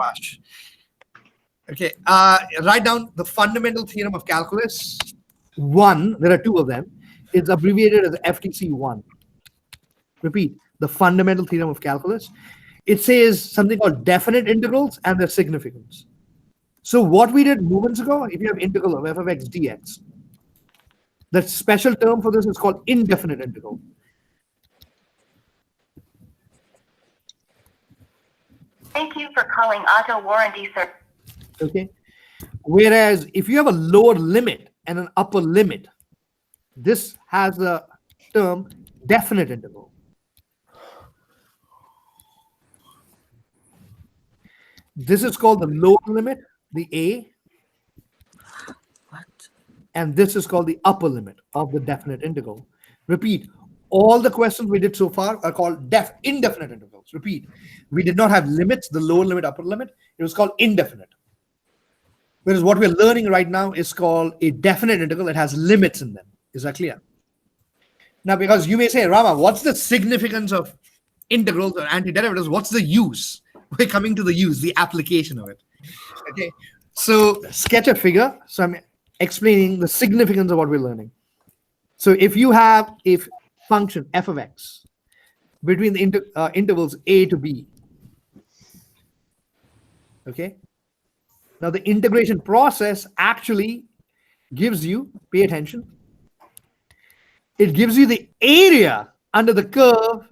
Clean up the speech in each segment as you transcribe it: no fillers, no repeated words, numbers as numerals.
Gosh. Okay, write down the fundamental theorem of calculus. One, there are two of them. It's abbreviated as FTC1. Repeat, the fundamental theorem of calculus. It says something called definite integrals and their significance. So what we did moments ago, if you have integral of f of x dx, the special term for this is called indefinite integral. Thank you for calling Auto Warranty Service. Okay. Whereas if you have a lower limit and an upper limit, this has the term definite integral. This is called the lower limit, the A. What? And this is called the upper limit of the definite integral. Repeat, all the questions we did so far are called indefinite integrals. Repeat, we did not have limits, the lower limit, upper limit. It was called indefinite. Whereas what we're learning right now is called a definite integral that has limits in them. Is that clear? Now, because you may say, Rama, what's the significance of integrals or antiderivatives? What's the use? We're coming to the use, the application of it. Okay, so sketch a figure. So I'm explaining the significance of what we're learning. So if you have a function f of x between the intervals a to b, okay, now the integration process actually gives you, pay attention, it gives you the area under the curve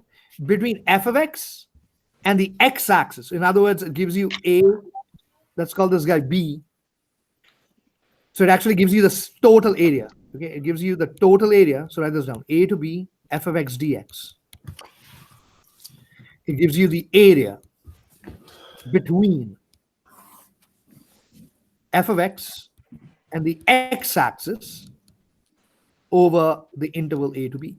between f of x and the x-axis. In other words, it gives you a, let's call this guy b. So it actually gives you the total area. Okay, it gives you the total area. So write this down: a to b f of x dx. It gives you the area between f of x and the x-axis over the interval a to b.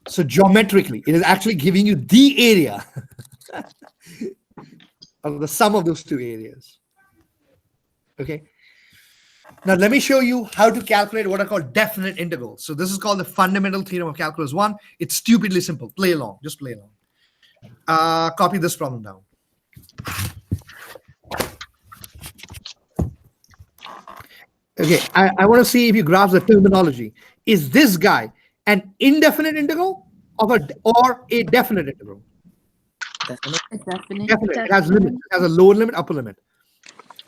So geometrically, it is actually giving you the area of the sum of those two areas. Okay. Now let me show you how to calculate what are called definite integrals. So this is called the fundamental theorem of calculus 1. It's stupidly simple. Play along. Just play along. Copy this problem down. Okay. I want to see if you grasp the terminology. Is this guy an indefinite integral or a definite integral? Definite. Definite. It has limits. It has a lower limit, upper limit.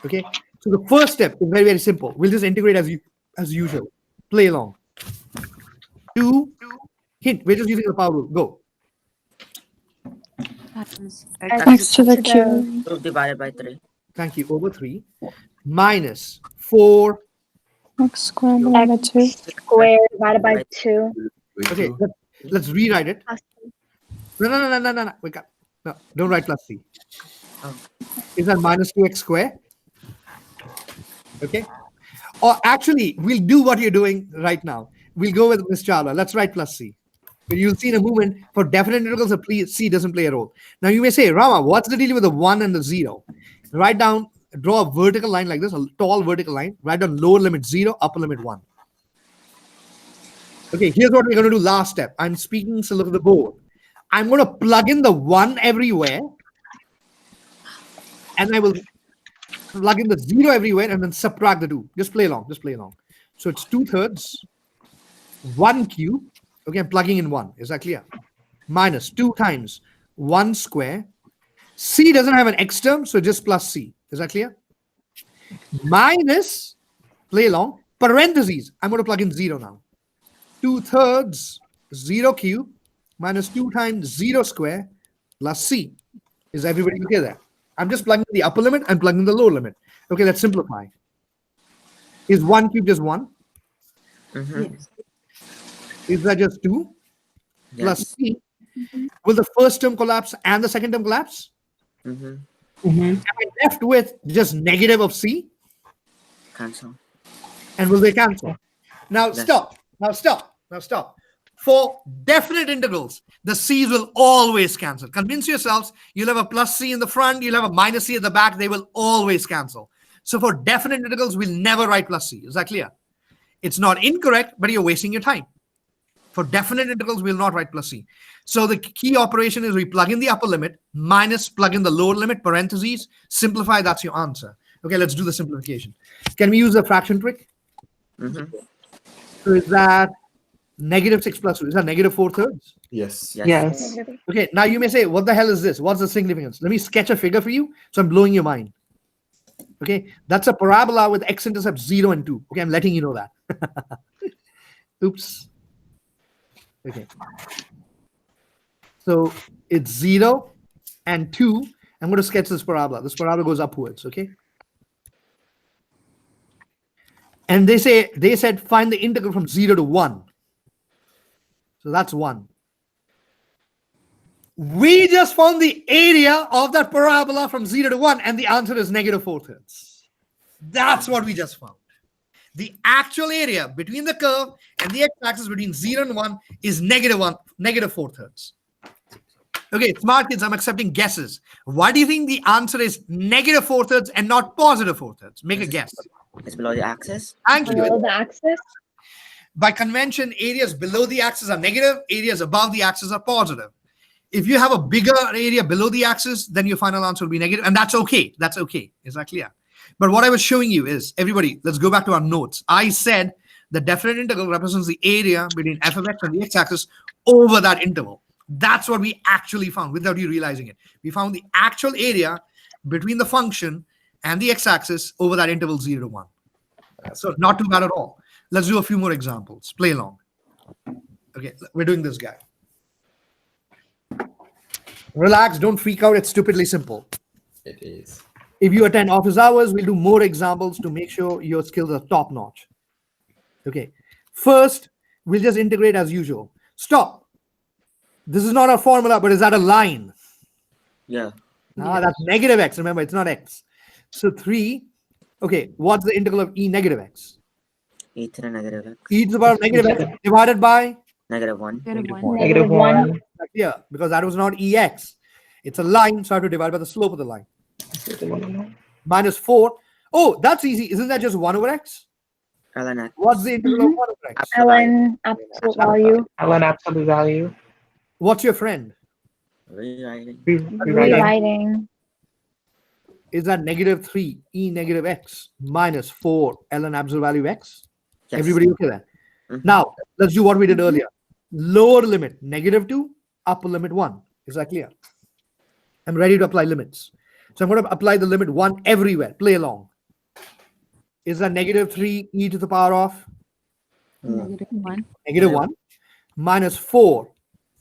Okay. So the first step is very, very simple. We'll just integrate as usual. Play along. Hint. We're just using the power rule. Go. X to the Q. 2 divided by 3. Thank you. Over 3 minus 4. X squared divided by 2. Squared divided by 2. Okay. Let's rewrite it. No. Wake up. No, don't write plus c. Oh. Is that minus 2x squared? Okay. Or actually, we'll do what you're doing right now. We'll go with Ms. Chawla. Let's write plus c. But you'll see in a moment, for definite integrals, c doesn't play a role. Now you may say, Rama, what's the deal with the 1 and the 0? Write down, draw a vertical line like this, a tall vertical line. Write down lower limit 0, upper limit 1. Okay, here's what we're going to do last step. I'm speaking, so look at the board. I'm going to plug in the 1 everywhere. And I will plug in the 0 everywhere and then subtract the 2. Just play along. So it's 2/3, 1 cube. Okay, I'm plugging in 1. Is that clear? Minus 2 times 1 square. C doesn't have an x term, so just plus c. Is that clear? Minus, play along, parentheses. I'm going to plug in 0 now. 2/3, 0 cube, minus 2 times 0 square, plus c. Is everybody okay there? I'm just plugging the upper limit and plugging the lower limit. Okay, let's simplify. Is 1 cube just 1? Yes. Is that just 2? Yes. Plus c? Will the first term collapse and the second term collapse? Am I left with just negative of c? Cancel. And will they cancel? Now Yes. stop. Now stop. For definite integrals, the c's will always cancel. Convince yourselves you'll have a plus c in the front, you'll have a minus c at the back, they will always cancel. So for definite integrals, we'll never write plus c. Is that clear? It's not incorrect, but you're wasting your time. For definite integrals, we'll not write plus c. So the key operation is we plug in the upper limit minus plug in the lower limit, parentheses, simplify, that's your answer. Okay, let's do the simplification. Can we use the fraction trick? So is that negative 6 plus 2? Is that negative 4/3? Yes. Yes. Okay, now you may say, what the hell is this? What's the significance? Let me sketch a figure for you. So I'm blowing your mind. Okay, that's a parabola with x-intercepts 0 and 2. Okay, I'm letting you know that. Oops. Okay. So it's 0 and 2. I'm going to sketch this parabola. This parabola goes upwards, okay? And they said find the integral from 0 to 1. So that's 1. We just found the area of that parabola from 0 to 1, and the answer is negative 4/3. That's what we just found. The actual area between the curve and the x-axis between 0 and 1 is negative 4/3. Okay, smart kids, I'm accepting guesses. Why do you think the answer is negative 4/3 and not positive 4/3? Make a guess. It's below the axis. Thank you. Below the axis. By convention, areas below the axis are negative, areas above the axis are positive. If you have a bigger area below the axis, then your final answer will be negative, and that's okay. That's okay. Is that clear? But what I was showing you is, everybody, let's go back to our notes. I said the definite integral represents the area between f of x and the x-axis over that interval. That's what we actually found without you realizing it. We found the actual area between the function and the x-axis over that interval 0 to 1. So not too bad at all. Let's do a few more examples. Play along. Okay, we're doing this guy. Relax, don't freak out. It's stupidly simple. It is. If you attend office hours, we'll do more examples to make sure your skills are top notch. Okay, first, we'll just integrate as usual. Stop. This is not a formula, but is that a line? Yeah. That's negative x. Remember, it's not x. So 3. Okay, what's the integral of e negative x? E to the negative x. E to the power of negative x divided by? Negative 1. Negative 1. Yeah, because that was not ex. It's a line, so I have to divide by the slope of the line. Minus 4. Oh, that's easy. Isn't that just 1 over x? ln x. What's the integral of 1 over x? ln absolute value. ln absolute value. What's your friend? Rewriting. Rewriting. Is that negative 3 e negative x minus 4 ln absolute value x? Yes. Everybody okay there? Now, let's do what we did earlier. Lower limit, negative 2, upper limit 1. Is that clear? I'm ready to apply limits. So I'm going to apply the limit 1 everywhere. Play along. Is that negative 3 e to the power of? Negative 1. Negative 1 minus 4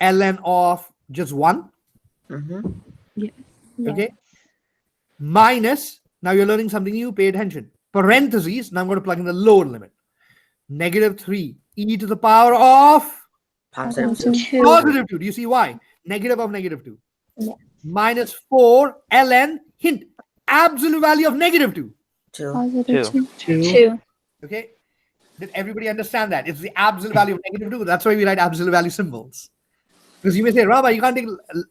ln of just 1. Okay. Minus, now you're learning something new, pay attention. Parentheses, now I'm going to plug in the lower limit. Negative 3 e to the power of? Positive 2. Positive 2. Do you see why? Negative of negative 2. Yeah. Minus 4 ln, hint, absolute value of negative 2. 2. Positive 2. 2. Okay. Did everybody understand that? It's the absolute value of negative 2. That's why we write absolute value symbols. Because you may say, Rabbi, you can't take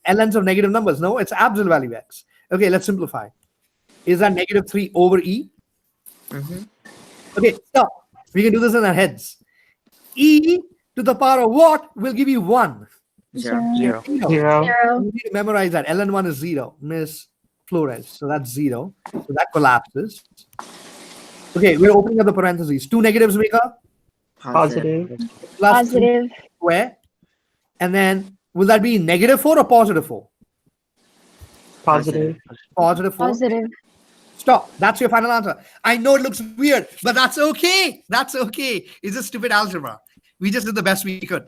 ln's of negative numbers. No, it's absolute value x. Okay, let's simplify. Is that negative 3 over e? Okay, stop. We can do this in our heads. E to the power of what will give you 1? 0. 0. You need to memorize that. ln1 is 0, Miss Flores. So that's 0. So that collapses. Okay, we're opening up the parentheses. 2 negatives make a Positive. plus 2 Positive. square. And then, will that be negative 4 or positive 4? Positive. Positive 4. Positive. Stop. That's your final answer. I know it looks weird, but that's okay. That's okay. It's just stupid algebra. We just did the best we could.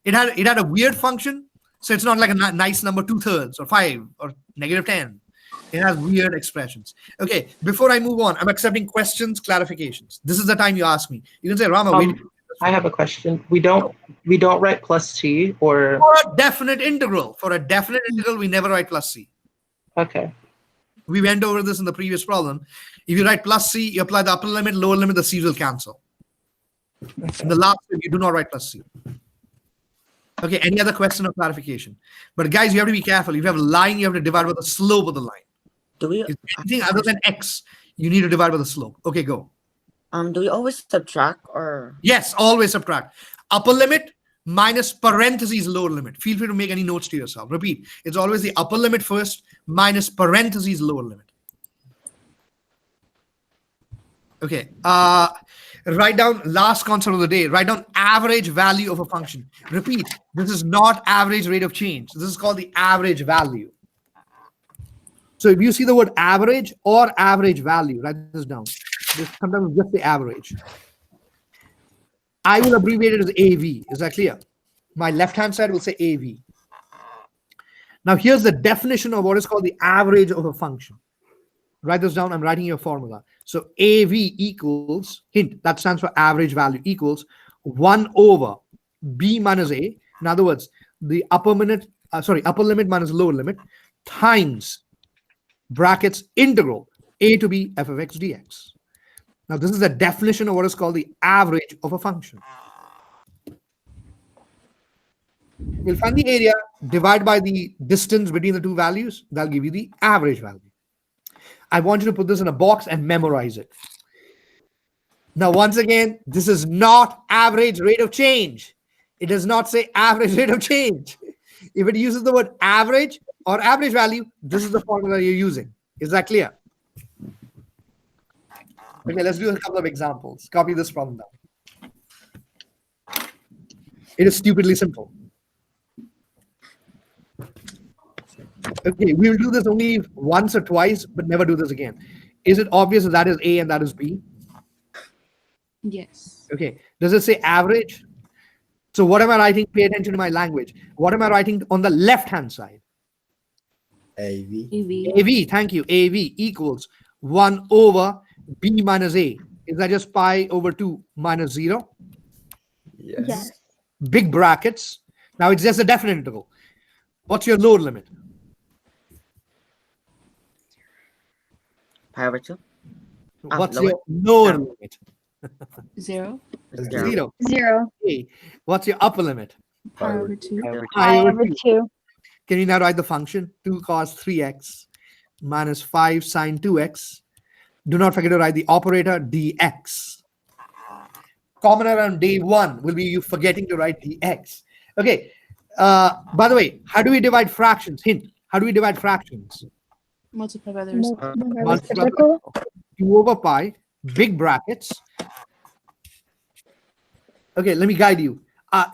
It had a weird function, so it's not like a nice number 2/3 or 5 or negative 10. It has weird expressions. Okay, before I move on, I'm accepting questions, clarifications. This is the time you ask me. You can say, Rama, wait. I have a question. We don't write plus c or For a definite integral. For a definite integral, we never write plus c. okay. We went over this in the previous problem. If you write plus c, you apply the upper limit, lower limit, the c will cancel. In the last step, you do not write plus c. Okay, any other question or clarification? But guys, you have to be careful. If you have a line, you have to divide by the slope of the line. Do we? If anything other than x, you need to divide by the slope. Okay, go. Do you always subtract or? Yes, always subtract. Upper limit minus parentheses lower limit. Feel free to make any notes to yourself. Repeat. It's always the upper limit first minus parentheses lower limit. Okay. Write down last concept of the day. Write down average value of a function. Repeat. This is not average rate of change. This is called the average value. So if you see the word average or average value, write this down. Sometimes just the average. I will abbreviate it as AV. Is that clear? My left-hand side will say AV. Now here's the definition of what is called the average of a function. Write this down. I'm writing your formula. So AV equals, hint, that stands for average value, equals 1 over B minus A. In other words, the upper limit minus lower limit times brackets integral A to B f of x dx. Now, this is the definition of what is called the average of a function. We'll find the area, divide by the distance between the two values. That'll give you the average value. I want you to put this in a box and memorize it. Now, once again, this is not average rate of change. It does not say average rate of change. If it uses the word average or average value, this is the formula you're using. Is that clear? Okay, let's do a couple of examples. Copy this problem down. It is stupidly simple. Okay, we will do this only once or twice, but never do this again. Is it obvious that that is A and that is B? Yes. Okay, does it say average? So what am I writing? Pay attention to my language. What am I writing on the left-hand side? AV. AV. AV, thank you. AV equals 1 over B minus A. Is that just pi over 2 minus 0? Yes. Yes. Big brackets. Now it's just a definite interval. What's your lower limit? Pi over 2? What's lower. your lower limit? 0. 0. 0. 0. Okay. What's your upper limit? Pi over 2. Pi over 2. Can you now write the function? 2 cos 3x minus 5 sine 2x. Do not forget to write the operator dx. Common around day 1 will be you forgetting to write dx. Okay. By the way, how do we divide fractions? Hint. How do we divide fractions? Multiply by the reciprocal. Reciprocal. 2 over pi, big brackets. Okay, let me guide you.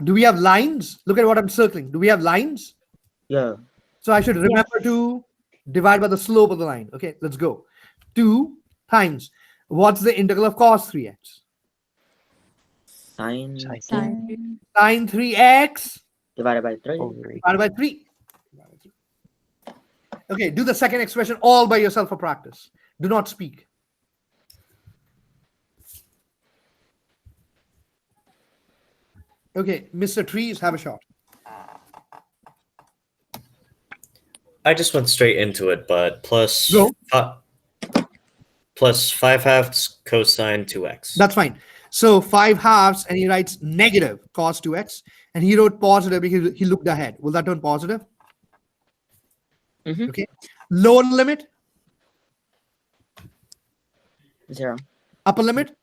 Do we have lines? Look at what I'm circling. Do we have lines? Yeah. So I should remember to divide by the slope of the line. Okay, let's go. 2 times. What's the integral of cos 3x? Sine Sine. Sine 3x divided by 3. divided by 3. Okay, do the second expression all by yourself for practice. Do not speak. Okay, Mr. Trees, have a shot. I just went straight into it, but plus Go. plus 5/2 cosine 2x. That's fine. So 5/2, and he writes negative cos 2x, and he wrote positive because he looked ahead. Will that turn positive? Mhm. Okay. Lower limit, 0. upper limit.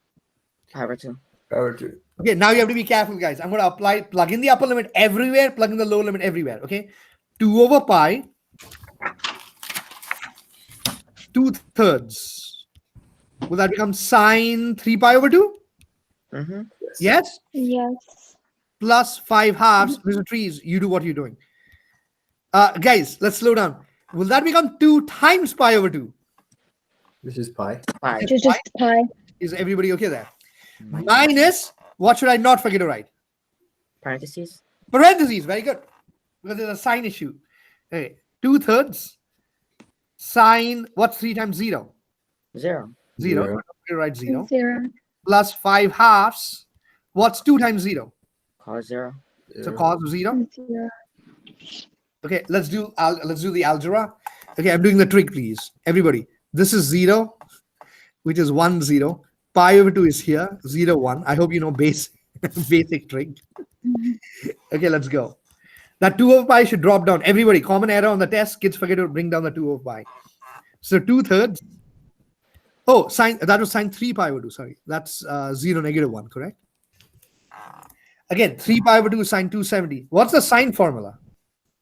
Pi over 2. Power 2. Okay, now you have to be careful, guys. I'm going to plug in the upper limit everywhere, plug in the lower limit everywhere. Okay. 2 over pi, 2/3. Will that become sine 3 pi over 2? Mm-hmm. Yes. Yes. Plus 5/2. Mr. Trees, you do what you're doing. Guys, let's slow down. Will that become 2 times pi over 2? This is pi. Pi. Just pi. Is everybody okay there? Minus, what should I not forget to write? Parentheses. Parentheses, very good. Because there's a sign issue. Okay, 2/3 sine, what's 3 times 0? 0. 0. Zero. You write 0. 0. Plus 5/2. What's 2 times 0? Cos 0. So cos of 0. 0. Okay, let's do the algebra. Okay, I'm doing the trick, please. Everybody, this is 0, which is 1, 0. Pi over 2 is here, 0, 1. I hope you know basic trick. Okay, let's go. That 2 over pi should drop down. Everybody, common error on the test. Kids forget to bring down the 2 over pi. So 2/3. Oh, that was sine 3 pi over 2. Sorry, that's 0, -1, correct? Again, 3 pi over 2 is sine 270. What's the sine formula?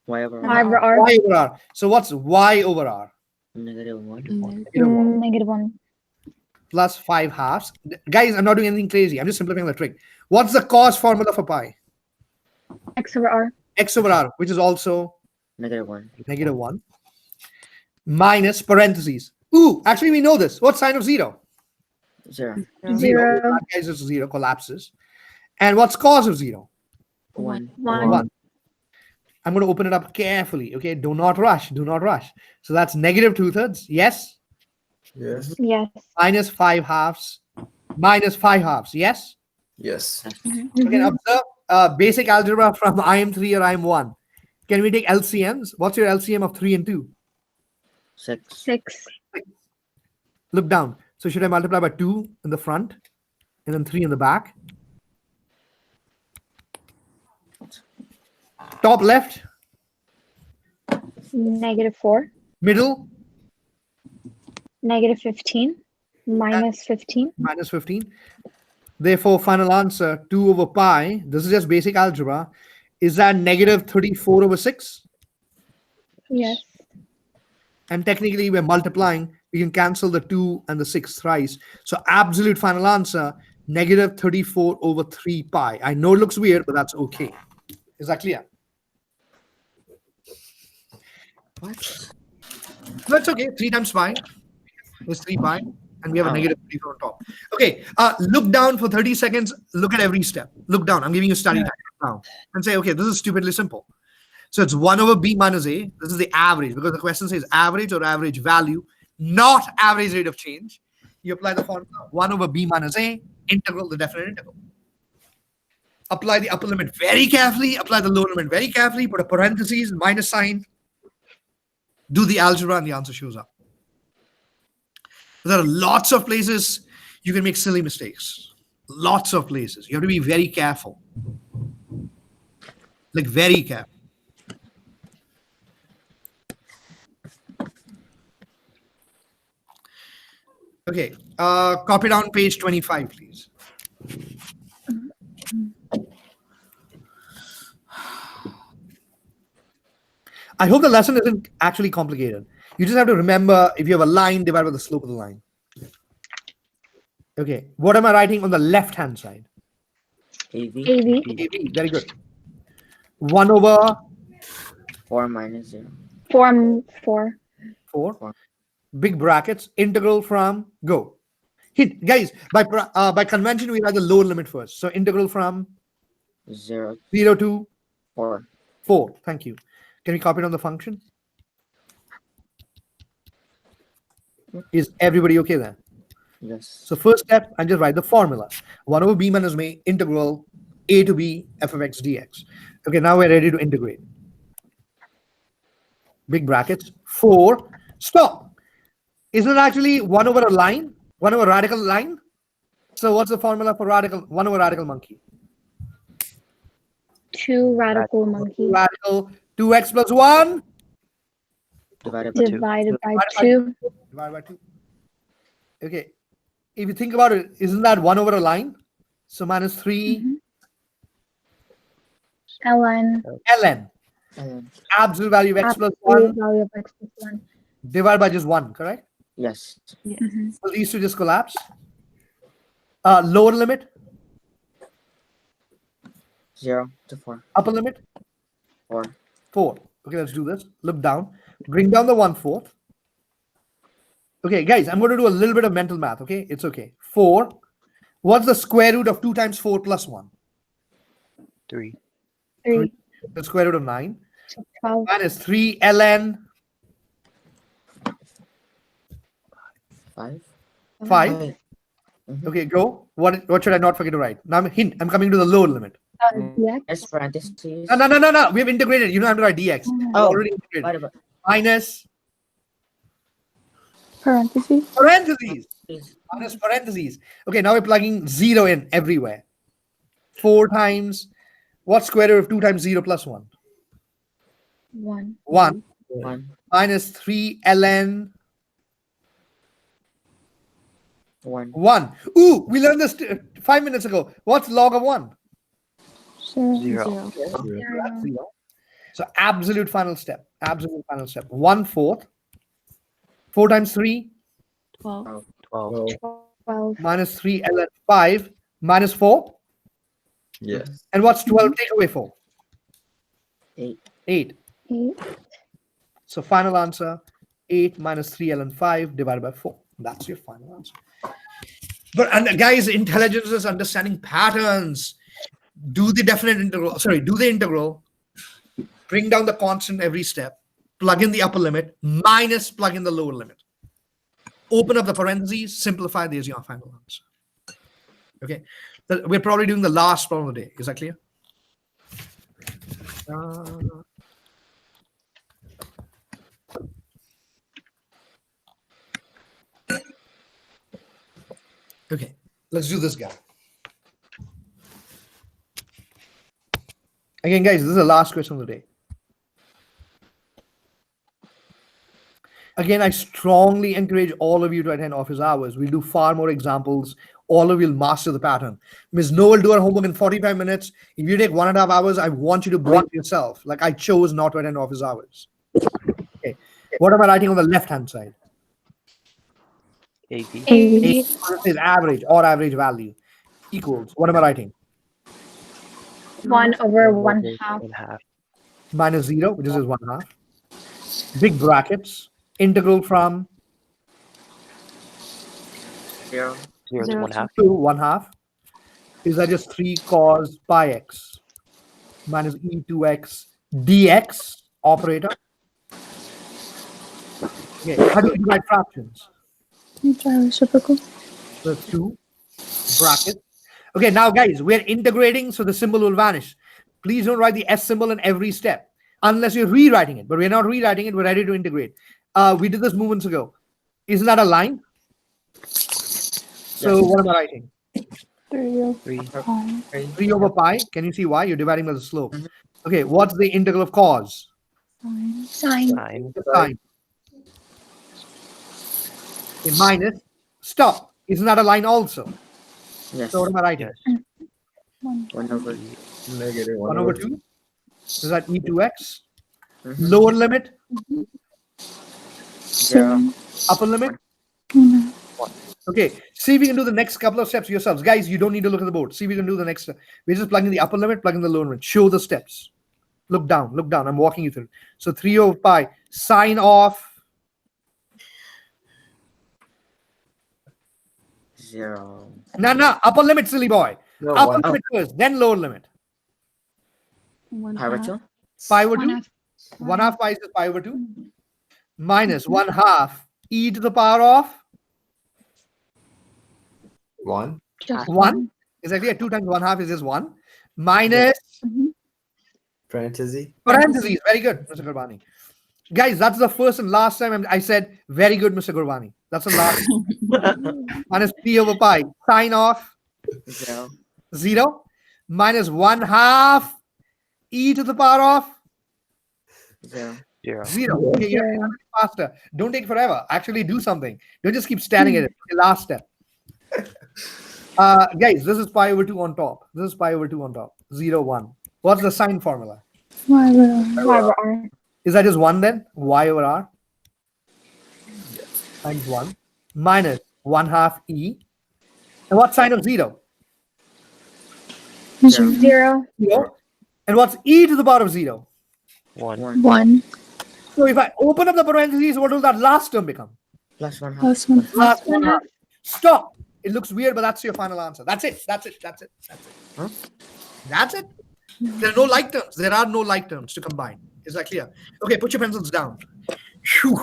Y over Y R. over R. Y over R. So what's y over R? -1. -1. Plus 5 halves. Guys, I'm not doing anything crazy. I'm just simplifying the trick. What's the cos formula for pi? X over R. X over R, which is also -1. -1, minus parentheses. Ooh, actually, we know this. What's sine of 0? 0. 0. That guy's is 0, collapses. And what's cos of 0? 1. 1. 1. I'm going to open it up carefully. Okay, do not rush. Do not rush. So that's -2/3. Yes. Yes. Yes. Minus 5 halves. Minus 5 halves. Yes. Yes. Okay, observe basic algebra from IM3 or IM1. Can we take LCMs? What's your LCM of 3 and 2? 6. 6. Look down. So should I multiply by 2 in the front and then 3 in the back? Top left, -4. middle, -15. -15. minus 15. Therefore, final answer 2 over pi. This is just basic algebra. Is that -34 over 6? Yes. And technically, we're multiplying. We can cancel the 2 and the 6 thrice. So absolute final answer, -34 over 3 pi. I know it looks weird, but that's okay. Is that clear? What? That's okay. 3 times pi is 3 pi. And we have a Oh. -34 on top. Okay. Look down for 30 seconds. Look at every step. Look down. I'm giving you study time now. And say, okay, this is stupidly simple. So it's 1 over b minus a. This is the average because the question says average or average value, not average rate of change. You apply the formula 1 over b minus a, integral the definite integral. Apply the upper limit very carefully, apply the lower limit very carefully, put a parentheses, minus sign, do the algebra, and the answer shows up. There are lots of places you can make silly mistakes. Lots of places. You have to be very careful. Like very careful. Okay, copy down page 25, please. I hope the lesson isn't actually complicated. You just have to remember if you have a line, divide by the slope of the line. Okay, what am I writing on the left-hand side? AV. AV. AB, very good. 1 over 4 minus 0. 4. 4. 4. Big brackets, integral from, go. Hit, guys, by convention, we write the lower limit first. So integral from 0. 0 to 4. 4. Thank you. Can we copy it on the function? Is everybody okay there? Yes. So first step, I just write the formula. 1 over b minus a integral a to b f of x dx. Okay, now we're ready to integrate. Big brackets, 4. Stop. Isn't it actually 1 over a line? 1 over radical line? So what's the formula for radical? 1 over radical monkey. 2 radical monkey. Radical 2x plus 1 Divided by 2. Divided by Divided by 2. divided by 2. Okay. If you think about it, isn't that 1 over a line? So minus 3 ln. ln. Absolute value of x plus Absolute 1 value of x plus 1. divided by just 1, correct? Yes. So these two just collapse. Lower limit, 0 to 4. upper limit, 4. 4. Okay, let's do this. Look down. Bring down the 1/4. Okay, guys, I'm going to do a little bit of mental math, okay? It's okay. 4. What's the square root of 2 times 4 plus 1? 3. 3. The square root of 9. 12. Minus 3 ln 5. 5. Okay, go. What should I not forget to write? Now, hint, I'm coming to the lower limit. Dx. S parentheses. No. We have integrated. You don't have to write dx. Oh. Already integrated. Divided by Minus Parentheses. parentheses. is Minus parentheses. Okay, now we're plugging 0 in everywhere. 4 times, what square root of 2 times 0 plus 1? 1. 1. 1. Minus 3 ln 1. 1. Ooh, we learned this 5 minutes ago. What's log of 1? 0. 0. 0. 0. 0. So absolute final step. Absolute final step. 1/4. 4 times 3 12. 12. 12. minus 3 ln 5 minus 4. Yes. And what's 12 take away 4? 8. 8. 8. So final answer 8 minus 3 ln 5 divided by 4. That's your final answer. But and guys, intelligence is understanding patterns. Do the definite integral. Sorry, do the integral. Bring down the constant every step. Plug in the upper limit minus plug in the lower limit. Open up the parentheses. Simplify. There's your final answer. Okay. We're probably doing the last problem of the day. Is that clear? Okay, let's do this guy. Again, guys, this is the last question of the day. Again, I strongly encourage all of you to attend office hours. We'll do far more examples. All of you will master the pattern. Ms. No will do her homework in 45 minutes. If you take 1.5 hours, I want you to bring it yourself. Like I chose not to attend office hours. Okay. What am I writing on the left-hand side? 80. 80. It is average or average value equals. What am I writing? 1 over 1/2. 1/2. Minus 0, which is 1/2. Big brackets. Integral from 0. 0 to 0 1/2. to 1/2. Is that just 3 cos pi x minus e2x dx operator? Okay, how do you divide fractions? Reciprocal. So 2 brackets. Okay, now guys, we're integrating, so the symbol will vanish. Please don't write the S symbol in every step unless you're rewriting it. But we're not rewriting it, we're ready to integrate. We did this moments ago. Isn't that a line? So what am I writing? 3 over 3. 5. 3 over pi. Can you see why? You're dividing by the slope. Mhm. Okay, what's the integral of cos? Sine. 9. The sine. Okay, minus. Stop. Isn't that a line also? Yes. So what am I writing? Yes. 1 over Negative 1 over 2. Is that e2x? Mhm. Lower limit, 0. upper limit. Okay, see if you can do the next couple of steps yourselves. Guys, you don't need to look at the board. See if you can do the next step. We're just plugging the upper limit, plugging the lower limit. Show the steps. Look down, look down. I'm walking you through. So 3 over pi, sine of 0. no, upper limit, silly boy. No, Upper 1. limit first, then lower limit. 1 Pi over half. 2. Pi over 2. 1/2. 1/2 pi is pi over 2. Minus 1/2 e to the power of 1. Just 1. Exactly. 2 times 1/2 is just 1. Minus Parenthesis. parentheses. Very good, Mr. Gurbani. Guys, that's the first and last time I said, very good, Mr. Gurbani. That's the last. Minus 3 over pi. Sine of 0. 0. Minus 1/2 e to the power of 0. 0. 0. Okay, you have to do it faster. Don't take forever. Actually do something. Don't just keep staring at it. The last step. Guys, this is pi over 2 on top. This is pi over 2 on top. 0, 1. What's the sine formula? Y over R. Is that just 1 then? Y over R times 1 minus 1/2 e. And what's sine of 0? 0. 0. And what's e to the power of 0? 1. 1. So if I open up the parentheses, what will that last term become? Plus 1/2. Plus 1. Last 1/2. Stop. It looks weird, but that's your final answer. That's it. That's it. That's it. That's it. Huh? That's it. There are no like terms. There are no like terms to combine. Is that clear? Okay, put your pencils down. Phew.